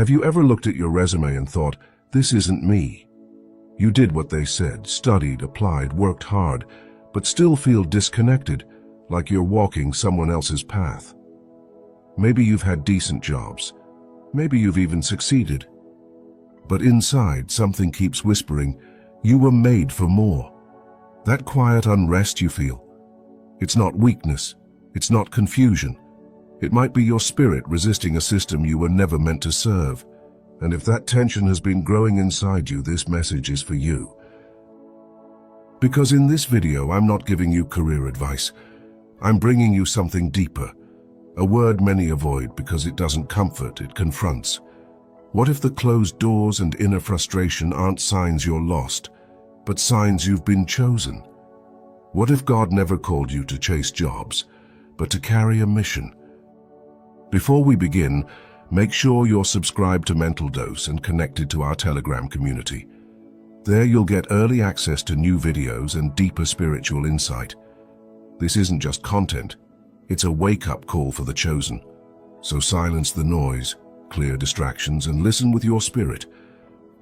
Have you ever looked at your resume and thought, this isn't me? You did what they said, studied, applied, worked hard, but still feel disconnected, like you're walking someone else's path. Maybe you've had decent jobs. Maybe you've even succeeded. But inside, something keeps whispering, you were made for more. That quiet unrest you feel, it's not weakness, it's not confusion. It might be your spirit resisting a system you were never meant to serve. And if that tension has been growing inside you, this message is for you. Because in this video, I'm not giving you career advice. I'm bringing you something deeper. A word many avoid because it doesn't comfort, it confronts. What if the closed doors and inner frustration aren't signs you're lost, but signs you've been chosen? What if God never called you to chase jobs, but to carry a mission? Before we begin, make sure you're subscribed to Mental Dose and connected to our Telegram community. There you'll get early access to new videos and deeper spiritual insight. This isn't just content, it's a wake-up call for the chosen. So silence the noise, clear distractions, and listen with your spirit.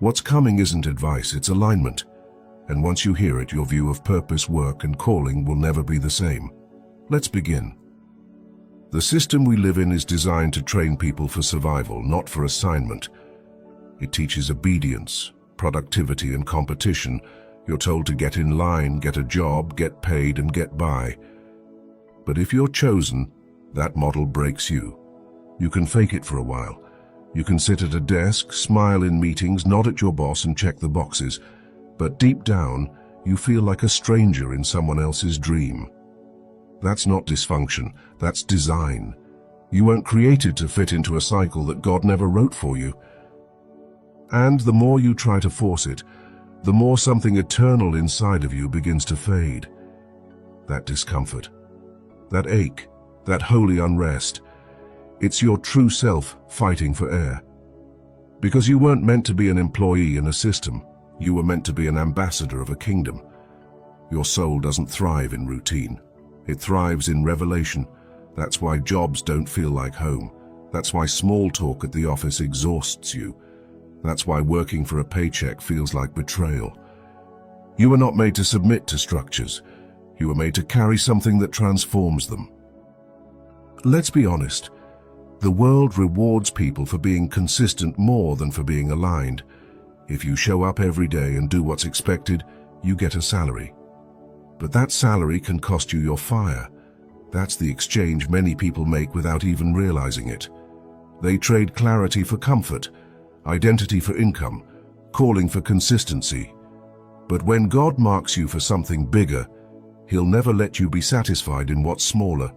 What's coming isn't advice, it's alignment. And once you hear it, your view of purpose, work, and calling will never be the same. Let's begin. The system we live in is designed to train people for survival, not for assignment. It teaches obedience, productivity, and competition. You're told to get in line, get a job, get paid, and get by. But if you're chosen, that model breaks you. You can fake it for a while. You can sit at a desk, smile in meetings, nod at your boss, and check the boxes. But deep down, you feel like a stranger in someone else's dream. That's not dysfunction, that's design. You weren't created to fit into a cycle that God never wrote for you. And the more you try to force it, the more something eternal inside of you begins to fade. That discomfort, that ache, that holy unrest, it's your true self fighting for air. Because you weren't meant to be an employee in a system, you were meant to be an ambassador of a kingdom. Your soul doesn't thrive in routine. It thrives in revelation. That's why jobs don't feel like home. That's why small talk at the office exhausts you. That's why working for a paycheck feels like betrayal. You were not made to submit to structures. You were made to carry something that transforms them. Let's be honest. The world rewards people for being consistent more than for being aligned. If you show up every day and do what's expected, you get a salary. But that salary can cost you your fire. That's the exchange many people make without even realizing it. They trade clarity for comfort, identity for income, calling for consistency. But when God marks you for something bigger, He'll never let you be satisfied in what's smaller.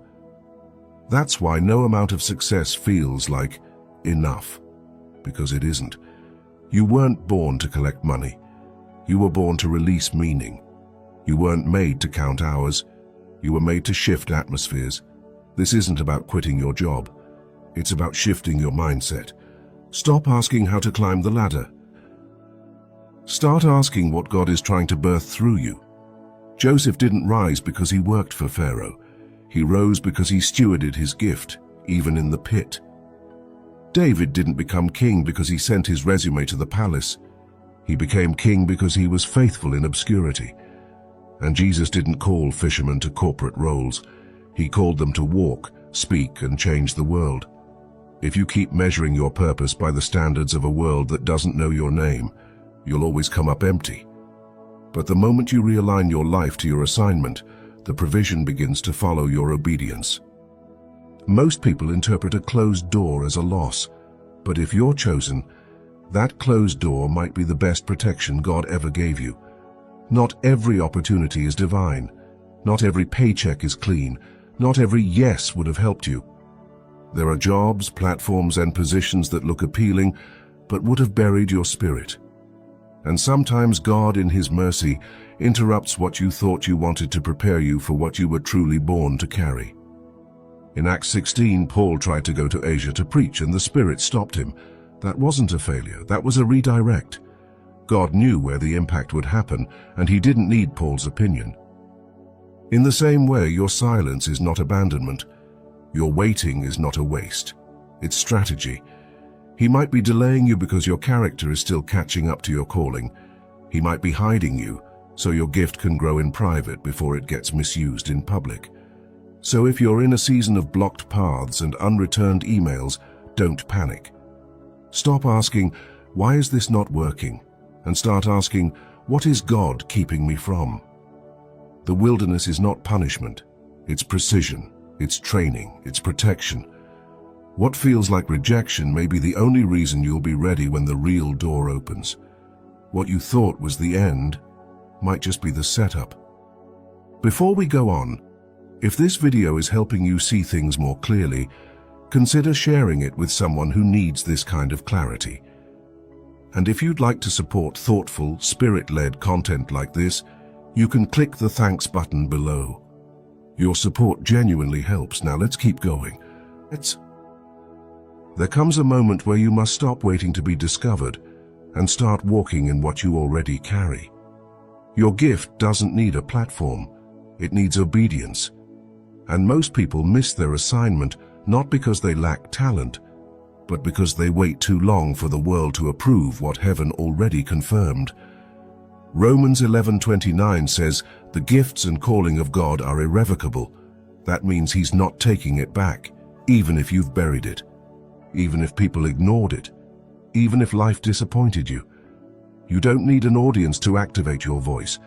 That's why no amount of success feels like enough, because it isn't. You weren't born to collect money. You were born to release meaning. You weren't made to count hours. You were made to shift atmospheres. This isn't about quitting your job. It's about shifting your mindset. Stop asking how to climb the ladder. Start asking what God is trying to birth through you. Joseph didn't rise because he worked for Pharaoh. He rose because he stewarded his gift, even in the pit. David didn't become king because he sent his resume to the palace. He became king because he was faithful in obscurity. And Jesus didn't call fishermen to corporate roles. He called them to walk, speak, and change the world. If you keep measuring your purpose by the standards of a world that doesn't know your name, you'll always come up empty. But the moment you realign your life to your assignment, the provision begins to follow your obedience. Most people interpret a closed door as a loss, but if you're chosen, that closed door might be the best protection God ever gave you. Not every opportunity is divine. Not every paycheck is clean. Not every yes would have helped you. There are jobs, platforms, and positions that look appealing, but would have buried your spirit. And sometimes God, in His mercy, interrupts what you thought you wanted to prepare you for what you were truly born to carry. In Acts 16, Paul tried to go to Asia to preach, and the Spirit stopped him. That wasn't a failure, that was a redirect. God knew where the impact would happen, and He didn't need Paul's opinion. In the same way, your silence is not abandonment. Your waiting is not a waste. It's strategy. He might be delaying you because your character is still catching up to your calling. He might be hiding you so your gift can grow in private before it gets misused in public. So if you're in a season of blocked paths and unreturned emails, don't panic. Stop asking, "Why is this not working?" and start asking, "What is God keeping me from?" The wilderness is not punishment. It's precision, it's training, it's protection. What feels like rejection may be the only reason you'll be ready when the real door opens. What you thought was the end might just be the setup. Before we go on, if this video is helping you see things more clearly, consider sharing it with someone who needs this kind of clarity. And if you'd like to support thoughtful, spirit-led content like this, you can click the thanks button below. Your support genuinely helps. Now let's keep going. There comes a moment where you must stop waiting to be discovered and start walking in what you already carry. Your gift doesn't need a platform, it needs obedience. And most people miss their assignment not because they lack talent, but because they wait too long for the world to approve what heaven already confirmed. Romans 11:29 says, "The gifts and calling of God are irrevocable." That means He's not taking it back, even if you've buried it, even if people ignored it, even if life disappointed you. You don't need an audience to activate your voice.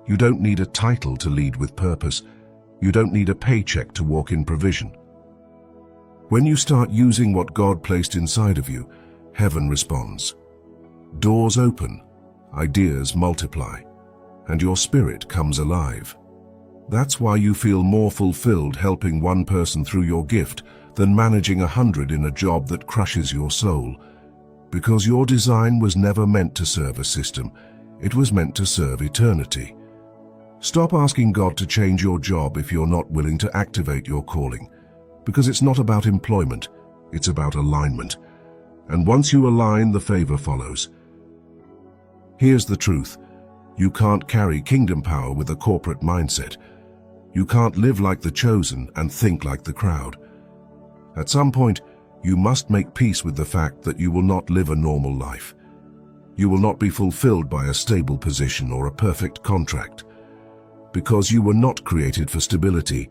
You don't need a title to lead with purpose. You don't need a paycheck to walk in provision. When you start using what God placed inside of you, heaven responds. Doors open, ideas multiply, and your spirit comes alive. That's why you feel more fulfilled helping one person through your gift than managing 100 in a job that crushes your soul. Because your design was never meant to serve a system, it was meant to serve eternity. Stop asking God to change your job if you're not willing to activate your calling, because it's not about employment, it's about alignment. And once you align, the favor follows. Here's the truth. You can't carry kingdom power with a corporate mindset. You can't live like the chosen and think like the crowd. At some point, you must make peace with the fact that you will not live a normal life. You will not be fulfilled by a stable position or a perfect contract. Because you were not created for stability,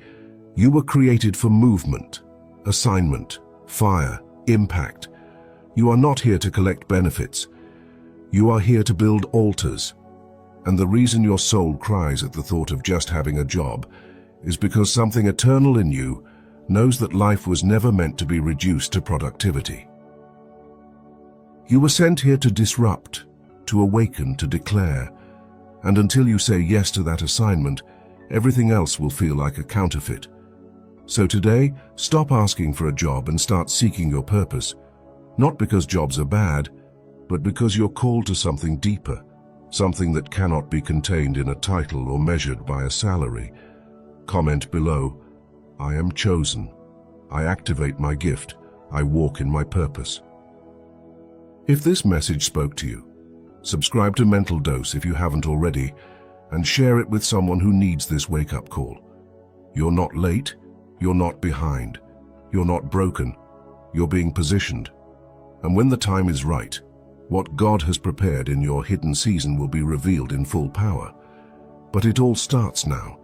you were created for movement, assignment, fire, impact. You are not here to collect benefits. You are here to build altars. And the reason your soul cries at the thought of just having a job is because something eternal in you knows that life was never meant to be reduced to productivity. You were sent here to disrupt, to awaken, to declare, and until you say yes to that assignment, everything else will feel like a counterfeit. So today, stop asking for a job and start seeking your purpose, not because jobs are bad, but because you're called to something deeper, something that cannot be contained in a title or measured by a salary. Comment below, "I am chosen. I activate my gift. I walk in my purpose." If this message spoke to you, subscribe to Mental Dose if you haven't already, and share it with someone who needs this wake-up call. You're not late. You're not behind. You're not broken. You're being positioned. And when the time is right, what God has prepared in your hidden season will be revealed in full power. But it all starts now.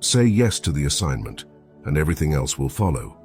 Say yes to the assignment, and everything else will follow.